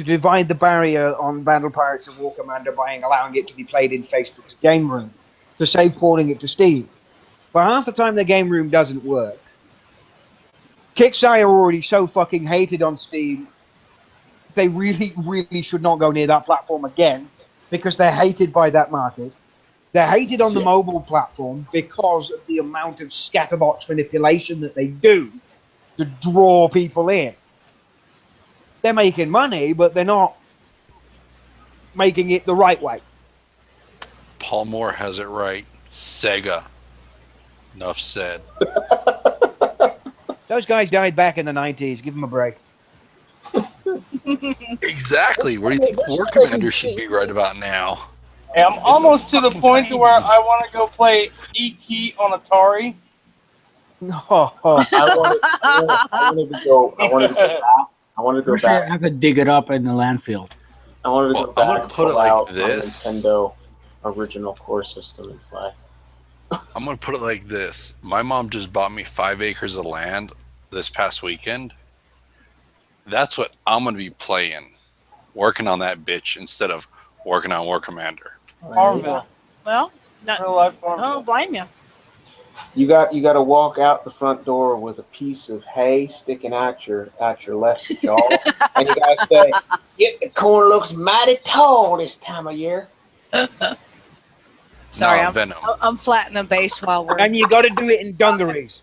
divide the barrier on Battle Pirates of War Commander by allowing it to be played in Facebook's game room, to save porting it to Steam. But half the time the game room doesn't work. Kickstarter are already so fucking hated on Steam, they really, really should not go near that platform again, because they're hated by that market. They're hated on the mobile platform because of the amount of scatterbox manipulation that they do to draw people in. They're making money, but they're not making it the right way. Paul Moore has it right. Sega. Enough said. Those guys died back in the 90s. Give them a break. Exactly. What do you think War Commander should be right about now? Hey, I'm almost to the point to where I want to go play ET on Atari. Oh, I wanted to go back. I wanted to go First, I back. have to dig it up in the landfill. I wanted to go Well, back. I'm gonna and put it pull like out my this. Nintendo original core system and play. I'm going to put it like this. My mom just bought me 5 acres of land this past weekend. That's what I'm going to be playing. Working on that bitch instead of working on War Commander. Farmville. Well, Real life Farmville. don't blame you. You got to walk out the front door with a piece of hay sticking out your left jaw, and you got to say, "Yeah, the corn looks mighty tall this time of year." Sorry, No, Venom. I'm flattening the base while we're. and you got to do it in dungarees.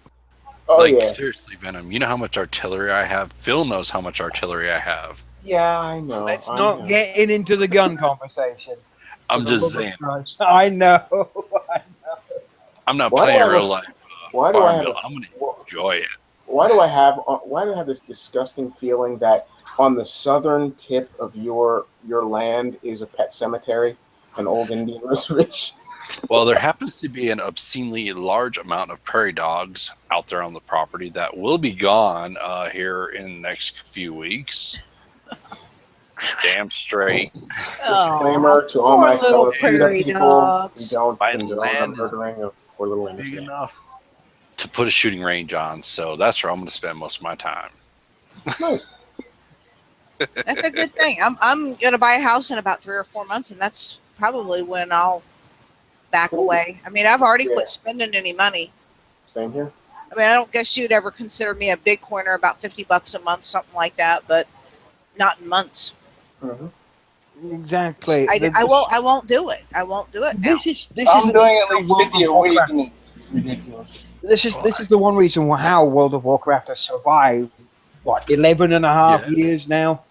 Oh Like, yeah, seriously, Venom. You know how much artillery I have? Phil knows how much artillery I have. yeah, I know. Let's I not know. get into the gun conversation. I'm For the just love of saying. Christ. I know. I'm not Why do playing I have real a- life Why do I have? Farmville. A, I'm going to enjoy it. why do I have this disgusting feeling that on the southern tip of your land is a pet cemetery, an old Indian reservation? Well, there happens to be an obscenely large amount of prairie dogs out there on the property that will be gone here in the next few weeks. Damn straight. Disclaimer to all poor my little fellow PETA prairie people: dogs. we don't My condone the land is murdering of poor little Big innocents. enough to put a shooting range on, so that's where I'm going to spend most of my time. Nice. That's a good thing. I'm gonna buy a house in about 3 or 4 months, and that's probably when I'll back away. I mean, I've already quit spending any money. Same here. I mean, I don't guess you'd ever consider me a Bitcoiner, about $50 a month, something like that, but not in months. Exactly. I won't do it. I won't do it now. I'm doing at least 50 a week, and it's ridiculous. This is the one reason how World of Warcraft has survived, what, 11 and a half years now?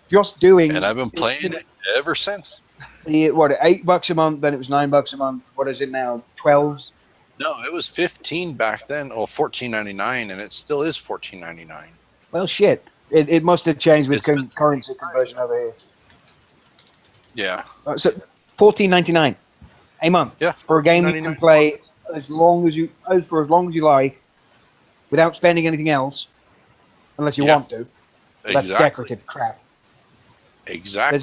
Just doing... And I've been playing it ever since. What, $8 a month, then it was $9 a month. What is it now, 12? No, it was 15 back then, or $14.99, and it still is $14.99. Well, shit. It must have changed with currency conversion over here. Yeah. So, $14.99 a month for a game you can play for as long as you like, without spending anything else, unless you want to. But that's decorative crap. Exactly.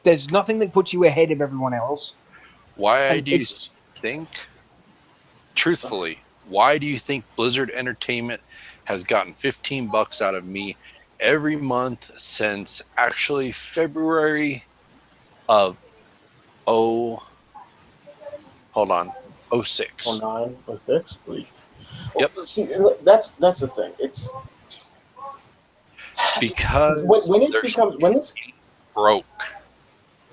There's nothing that puts you ahead of everyone else. Why do you think? Truthfully, why do you think Blizzard Entertainment has gotten $15 out of me every month since actually February of 06? 09, 06? Yep. See, that's the thing. It's because when it becomes when this broke.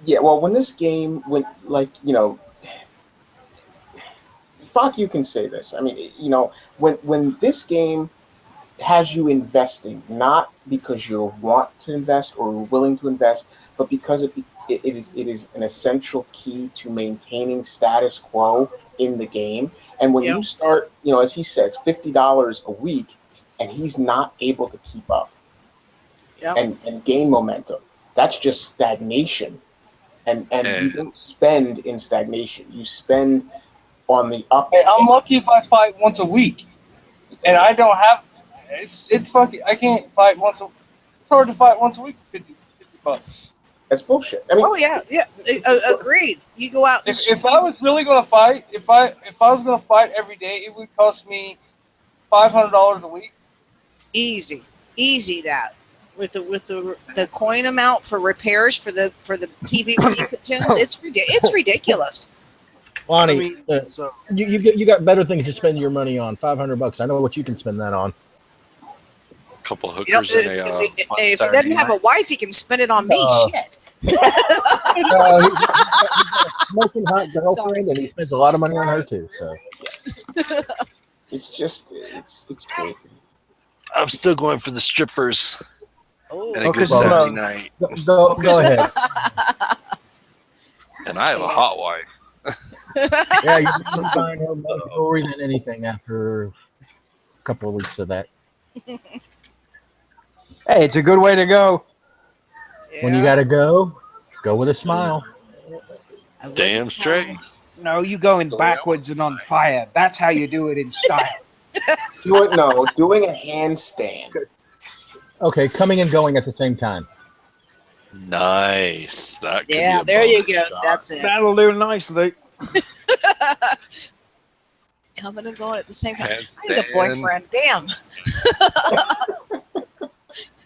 Yeah, well, when this game went, like, you know, fuck, you can say this. I mean, you know, when this game has you investing, not because you want to invest or willing to invest, but because it is an essential key to maintaining status quo in the game. And when you start, you know, as he says, $50 a week, and he's not able to keep up and gain momentum, that's just stagnation. And you don't spend in stagnation. You spend on the up. Hey, I'm lucky if I fight once a week, and I don't have. It's fucking. I can't fight once. It's hard to fight once a week. $50. That's bullshit. I mean, Agreed. You go out. If I was really going to fight, if I was going to fight every day, it would cost me $500 a week. Easy that. With the coin amount for repairs for the PvP platoons, it's ridiculous. Lonnie, you got better things to spend your money on. $500. I know what you can spend that on. A couple hookers. If he doesn't have a wife, he can spend it on me. Shit. He's got a smoking hot girlfriend, and he spends a lot of money on her too. So it's just it's crazy. I'm still going for the strippers. Oh, and a good Saturday night. Go ahead. And I have a hot wife. Yeah, you're buying her more jewelry than anything after a couple of weeks of that. Hey, it's a good way to go. Yeah. When you gotta go with a smile. Damn straight. No, you going backwards and on fire. That's how you do it in style. Doing a handstand. Okay, coming and going at the same time. Nice. That could be a there you go. shot. That's it. That'll do nicely. Coming and going at the same time. Handstand. I need a boyfriend. Damn.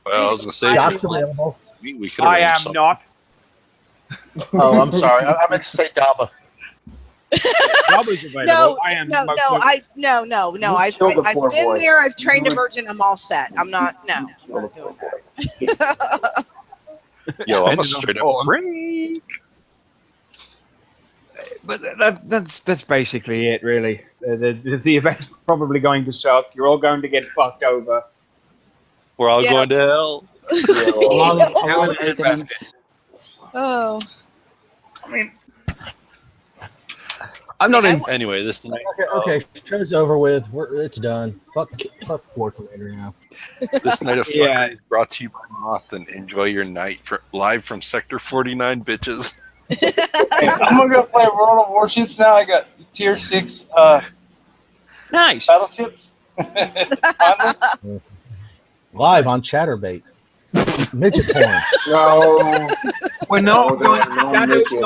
Well, I was going to say, Doc's available. we could I am not. Oh, I'm sorry. I meant to say Daba. Daba's available. I am No. I've been there. I've trained a virgin. I'm all set. I'm not. No. I'm not doing that. Yo, I'm a straight up freak. But that's basically it, really. The event's probably going to suck. You're all going to get fucked over. We're all going to hell. Along with everything else. Oh. I mean, I'm not in. Anyway, this night. Okay, show's over with. It's done. Fuck War Commander now. This night of fuckery is brought to you by Moth, and enjoy your night live from Sector 49, bitches. I'm gonna go play World of Warships now. I got tier 6 Nice. battleships. Live on Chatterbait. Midget porn. No. We're not going midget.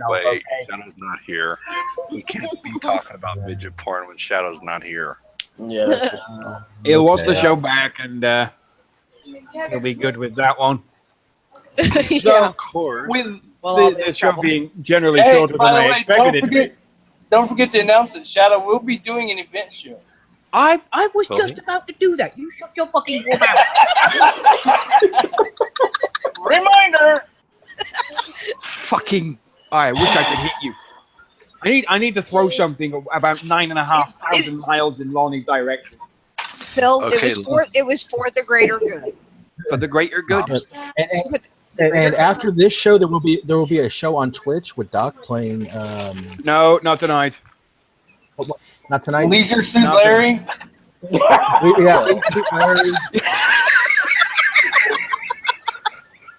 Wait, Shadow's not here. We can't be talking about midget porn when Shadow's not here. Yeah. That's just, He'll watch the show back, and he'll be good with that one. Yeah. Of course. Well, I'll be the in show trouble. being generally Hey, shorter than by the I way, expected it to be. don't forget to announce that Shadow will be doing an event show. I was Will just he? about to do that. You shut your fucking mouth. Reminder. Fucking. I wish I could hit you. I need to throw something about 9,500 miles in Lonnie's direction Phil, Okay, it was for the greater good. for the greater good. Pops. And after this show, there will be a show on Twitch with Doc playing. No, not tonight. Not tonight. Leisure Suit Nothing. Larry. Yeah.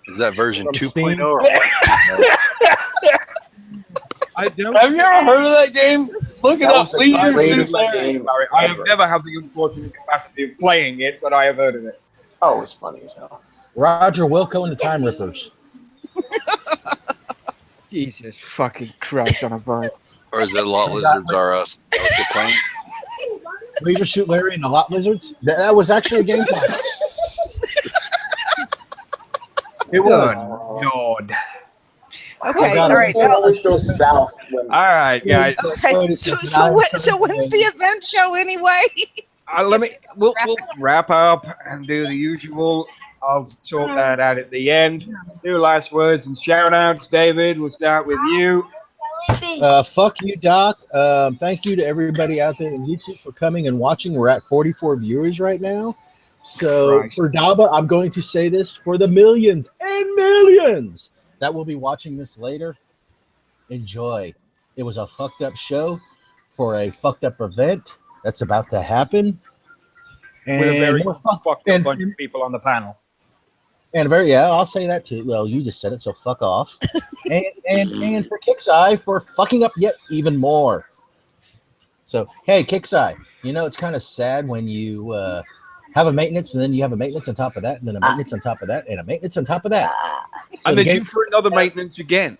Is that version From 2.0 Steam. or what? I don't. Have you ever heard of that game? Look it That up. was the Leisure greatest Suit Larry. game Sorry, I have ever. never had the unfortunate capacity of playing it, but I have heard of it. Oh, it was funny as hell. Roger Wilco and the Time Rippers. Jesus fucking Christ on a bike. Or is it Lot Lizards Are Us? What they're playing? Leisure Suit Larry and the Lot Lizards. That was actually a game. It was. God. Okay, got all it. right. It Now, always goes south when All right, guys. okay, so when's the event show anyway? We'll wrap up and do the usual. I'll sort that out at the end. Do last words and shout outs. David, we'll start with you. Fuck you, Doc. Thank you to everybody out there on YouTube for coming and watching. We're at 44 viewers right now. So Christ. for Daba, I'm going to say this for the millions and millions that will be watching this later. Enjoy. It was a fucked up show for a fucked up event that's about to happen. And With a very more fucked up and- bunch of people on the panel. I'll say that too. Well, you just said it, so fuck off. and for Kix's Eye for fucking up yet even more. So hey, Kix's Eye, it's kind of sad when you have a maintenance and then you have a maintenance on top of that, and then a maintenance on top of that, and a maintenance on top of that. So And the they're due game- for another maintenance again.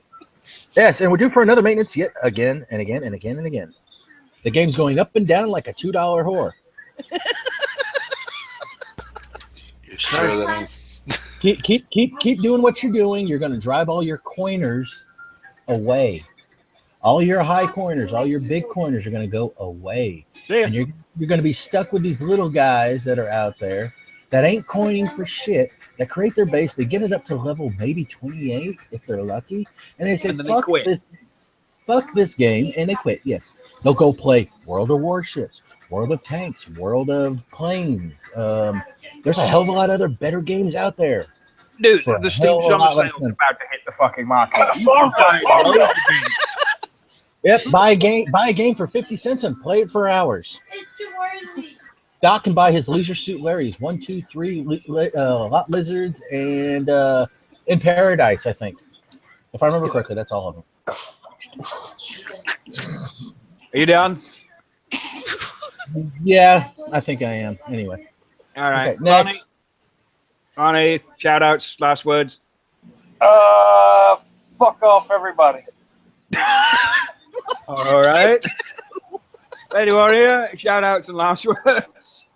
Yes, and we're due for another maintenance yet again and again and again and again. The game's going up and down like a $2 whore. You sure that ain't... Keep doing what you're doing. You're going to drive all your coiners away. All your high coiners, all your big coiners are going to go away. See ya. And you're going to be stuck with these little guys that are out there that ain't coining for shit, that create their base. They get it up to level maybe 28 if they're lucky. And they say, And then they fuck quit. this game. And they quit. Yes. They'll go play World of Warships, World of Tanks, World of Planes. There's a hell of a lot of other better games out there. Dude, For a the Steam hell of a Summer lot less Sale's than- about to hit the fucking market. Yep, buy a game for 50 cents and play it for hours. Doc can buy his Leisure Suit Larry's 1, 2, 3 Lot Lizards and In Paradise, I think. If I remember correctly, that's all of them. Are you done? Yeah, I think I am. Anyway. All right. Okay, next. Ronnie, shout outs, last words. Fuck off, everybody. All right. Lady Warrior, shout outs and last words.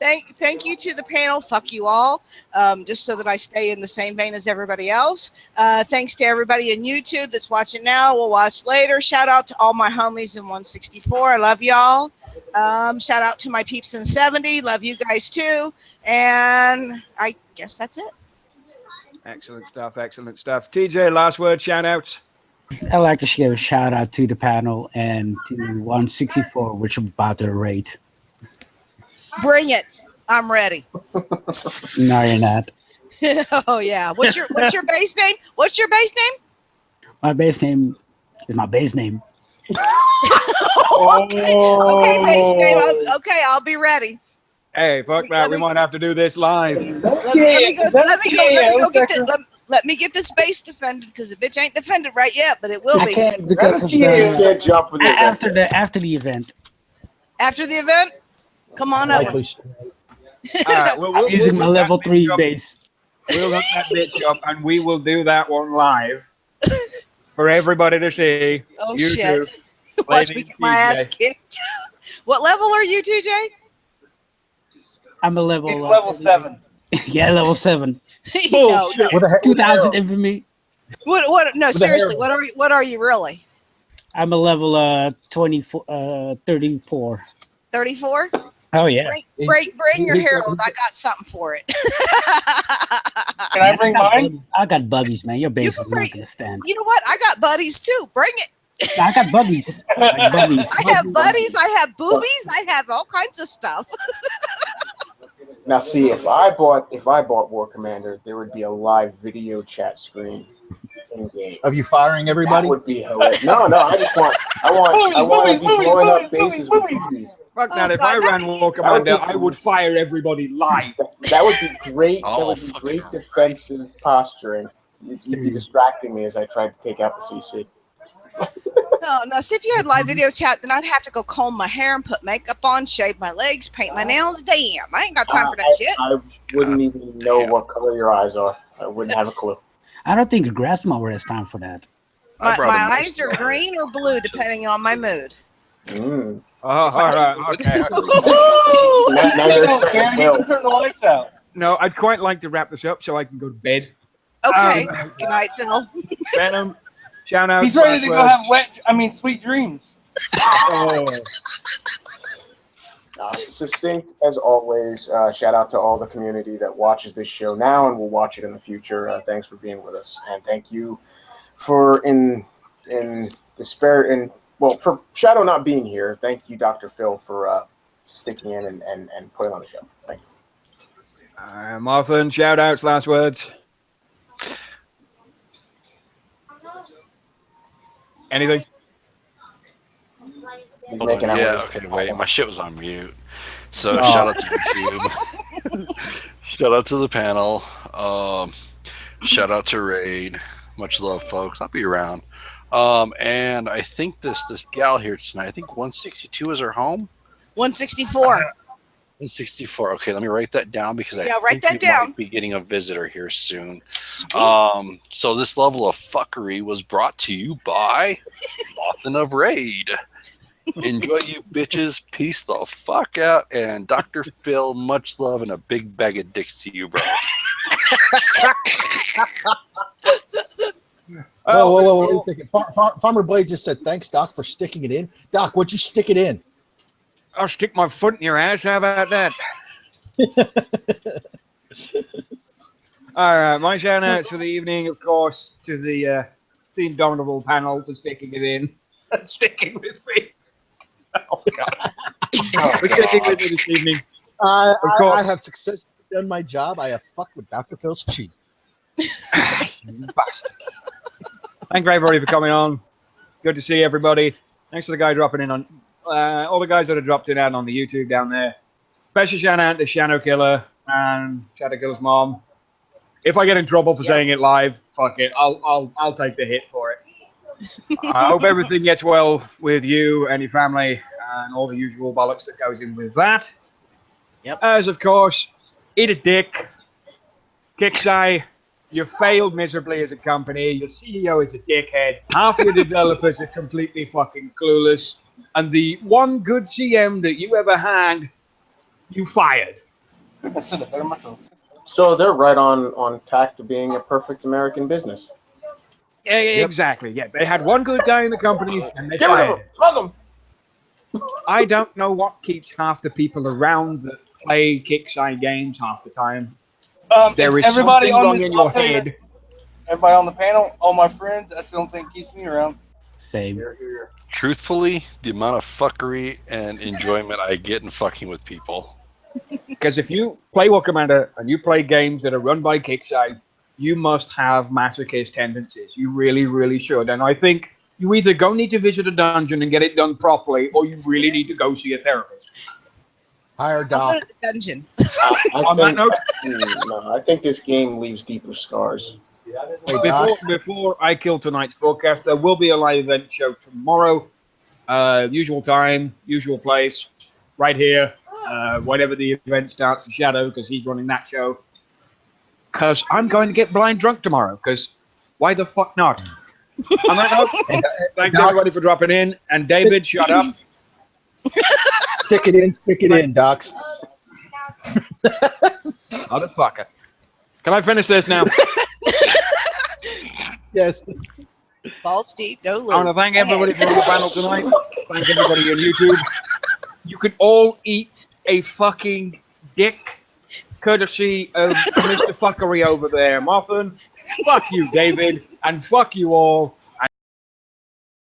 Thank you to the panel. Fuck you all. Just so that I stay in the same vein as everybody else. Thanks to everybody on YouTube that's watching now. We'll watch later. Shout out to all my homies in 164. I love y'all. Shout out to my peeps in 70. Love you guys too. And I guess that's it. Excellent stuff. Excellent stuff. TJ, last word, shout outs. I'd like to give a shout out to the panel and to 164, which I'm about to rate. Bring it. I'm ready. No, you're not. Oh yeah. What's your base name? What's your base name? My base name is my base name. Okay, base name. I'll be ready. Hey, fuck that. We might have to do this live. Let me get this base defended because the bitch ain't defended right yet, but it will I be. can't because of You can't jump with it. after the event. After the event, come on over. Likely. All right, I'm using my look level that 3 bitch up. base. We'll look that bitch up and we will do that one live for everybody to see. Oh You shit! too. Watch Lady me get my ass TJ. kicked. What level are you, TJ? I'm a level. He's level 7. Yeah, level 7. No, no. What the heck? 2000 infamy. What? No, With a seriously. hair. What are you really? I'm a level 24, 34. 34. Oh yeah. Bring your Harold. I got something for it. Can I bring mine? I got buggies, man. Your base can is bring- not gonna stand. You know what? I got buddies too. Bring it. I got buggies. I got buggies. I have buddies. I have boobies. I have all kinds of stuff. Now, see, if I bought War Commander, there would be a live video chat screen in game. Of you firing everybody? That would be hilarious. No, I want to be blowing up bases with boobies. Fuck Oh, that. If God, I ran that'd War be- Commander, I would fire everybody live. That would be great. Oh, That would be fucking great right. defensive posturing. You'd be distracting me as I tried to take out the CC. No. See, if you had live video chat, then I'd have to go comb my hair and put makeup on, shave my legs, paint my nails. Damn, I ain't got time for that shit. I wouldn't even know what color your eyes are. I wouldn't have a clue. I don't think grass mower has time for that. I My brought a mouse eyes are over. green or blue, depending on my mood. Mm. Oh, all right, okay. Now you're No, excited, Karen, you Bill. can turn the lights out. No, I'd quite like to wrap this up so I can go to bed. Okay. Good night, Phil. Venom, shout out. He's ready to go last have sweet dreams. words. Succinct as always. Shout out to all the community that watches this show now and will watch it in the future. Thanks for being with us, and thank you for for Shadow not being here. Thank you, Dr. Phil, for sticking in and putting on the show. Thank you. Martha, shout outs, last words. Anything? He's Hold on. making out Yeah, with- okay, wait. My shit was on mute. So shout out to YouTube. Shout out to the panel. Shout out to Raid. Much love, folks. I'll be around. And I think this gal here tonight, I think 162 is her home. 164. 164. Okay, let me write that down because I write think that we down. might be getting a visitor here soon. Sweet. So this level of fuckery was brought to you by Boston of Raid. Enjoy, you bitches. Peace the fuck out. And Dr. Phil, much love and a big bag of dicks to you, bro. Whoa, wait a second. Farmer Blade just said, thanks, Doc, for sticking it in. Doc, what'd you stick it in? I'll stick my foot in your ass. How about that? All right, my shout outs for the evening, of course, to the Indomitable panel for sticking it in and sticking with me. Oh, God. For sticking with me this evening. I course. have successfully done my job. I have fucked with Dr. Phil's cheek. You bastard. Thank you, everybody, for coming on. Good to see everybody. Thanks for the guy dropping in on all the guys that have dropped in out on the YouTube down there. Special shout out to Shadow Killer and Shadow Killer's mom. If I get in trouble for saying it live, fuck it. I'll take the hit for it. I hope everything gets well with you and your family and all the usual bollocks that goes in with that. Yep. As of course, eat a dick. Kixeye, you failed miserably as a company. Your CEO is a dickhead. Half your developers are completely fucking clueless. And the one good CM that you ever had, you fired. I said it better myself. So they're right on tack to being a perfect American business. Yeah, exactly. Yeah, they had one good guy in the company and they Get rid of fired them. him. Fuck them. I don't know what keeps half the people around that play Kixeye games half the time. There is everybody something on wrong this in your I'll tell you, head. Everybody on the panel, all my friends, that's the only thing that keeps me around. Same. Here, here. Truthfully, the amount of fuckery and enjoyment I get in fucking with people. Because if you play War Commander and you play games that are run by Kixeye, you must have masochist tendencies. You really, really should. And I think you either go need to visit a dungeon and get it done properly, or you really need to go see a therapist. Hire I'll Doc. go to the dungeon. On that note, I think this game leaves deeper scars. Hey, Doc. before I kill tonight's broadcast, there will be a live event show tomorrow. Usual time, usual place, right here. Whenever the event starts for Shadow, because he's running that show. Because I'm going to get blind drunk tomorrow, because why the fuck not? On that note, thanks everybody for dropping in. And David, shut up. Stick it in, Docs. Motherfucker. Can I finish this now? Yes. Balls deep, no lube. I want to thank Go ahead. everybody for on the panel tonight. Thank everybody on YouTube. You can all eat a fucking dick, courtesy of Mr. Fuckery over there. Muffin, fuck you, David, and fuck you all.